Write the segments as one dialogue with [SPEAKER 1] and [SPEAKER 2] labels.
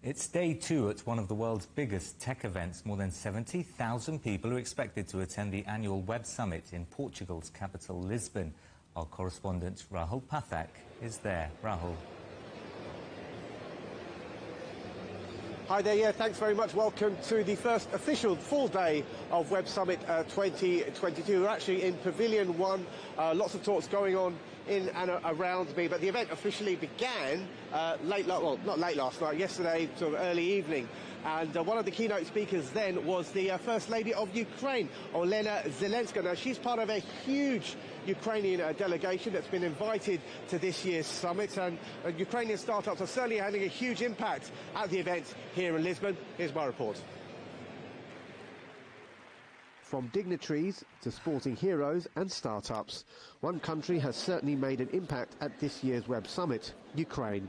[SPEAKER 1] It's day two at one of the world's biggest tech events. More than 70,000 people are expected to attend the annual Web Summit in Portugal's capital, Lisbon. Our correspondent Rahul Pathak is there. Rahul.
[SPEAKER 2] Hi there, yeah, thanks very much. Welcome to the first official full day of Web Summit 2022. We're actually in Pavilion 1, lots of talks going on in and around me, but the event officially began not late last night, yesterday, sort of early evening. And one of the keynote speakers then was the First Lady of Ukraine, Olena Zelenska. Now, she's part of a huge Ukrainian delegation that's been invited to this year's summit, and Ukrainian startups are certainly having a huge impact at the event here in Lisbon. Here's my report. From dignitaries to sporting heroes and startups, one country has certainly made an impact at this year's Web Summit, Ukraine.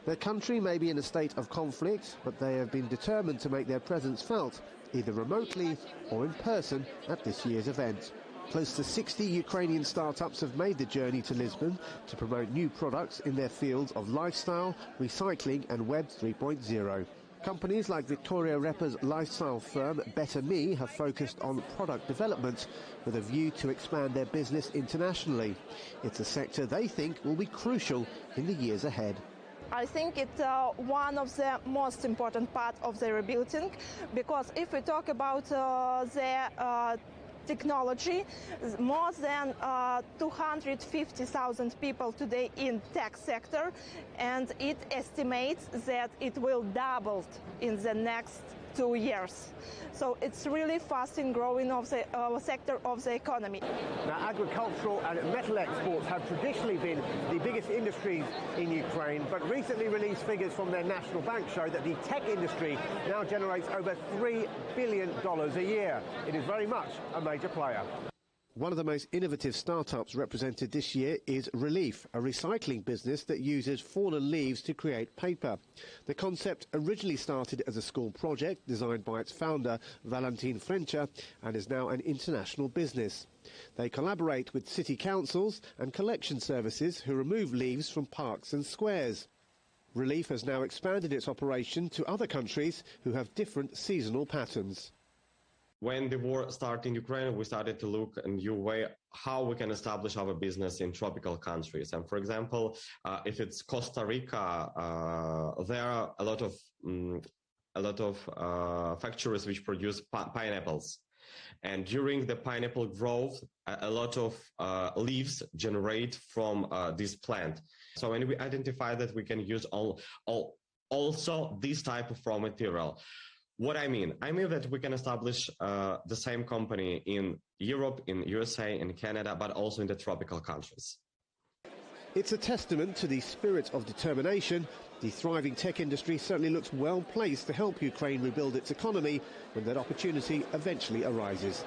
[SPEAKER 2] Their country may be in a state of conflict, but they have been determined to make their presence felt, either remotely or in person, at this year's event. Close to 60 Ukrainian startups have made the journey to Lisbon to promote new products in their fields of lifestyle, recycling and Web 3.0. Companies like Victoria Repper's lifestyle firm Better Me have focused on product development with a view to expand their business internationally. It's a sector they think will be crucial in the years ahead.
[SPEAKER 3] I think it's one of the most important parts of the rebuilding, because if we talk about the technology, more than 250,000 people today in tech sector, and it estimates that it will double in the next 2 years. So it's really fast in growing of the sector of the economy.
[SPEAKER 2] Now, agricultural and metal exports have traditionally been the biggest industries in Ukraine, but recently released figures from their national bank show that the tech industry now generates over $3 billion a year. It is very much a major player. One of the most innovative startups represented this year is Relief, a recycling business that uses fallen leaves to create paper. The concept originally started as a school project designed by its founder, Valentin Frencher, and is now an international business. They collaborate with city councils and collection services who remove leaves from parks and squares. Relief has now expanded its operation to other countries who have different seasonal patterns.
[SPEAKER 4] When the war started in Ukraine, we started to look a new way how we can establish our business in tropical countries. And for example, if it's Costa Rica, there are a lot of factories which produce pineapples. And during the pineapple growth, a lot of leaves generate from this plant. So when we identify that we can use also this type of raw material. What I mean that we can establish the same company in Europe, in USA, in Canada, but also in the tropical countries.
[SPEAKER 2] It's a testament to the spirit of determination. The thriving tech industry certainly looks well placed to help Ukraine rebuild its economy when that opportunity eventually arises.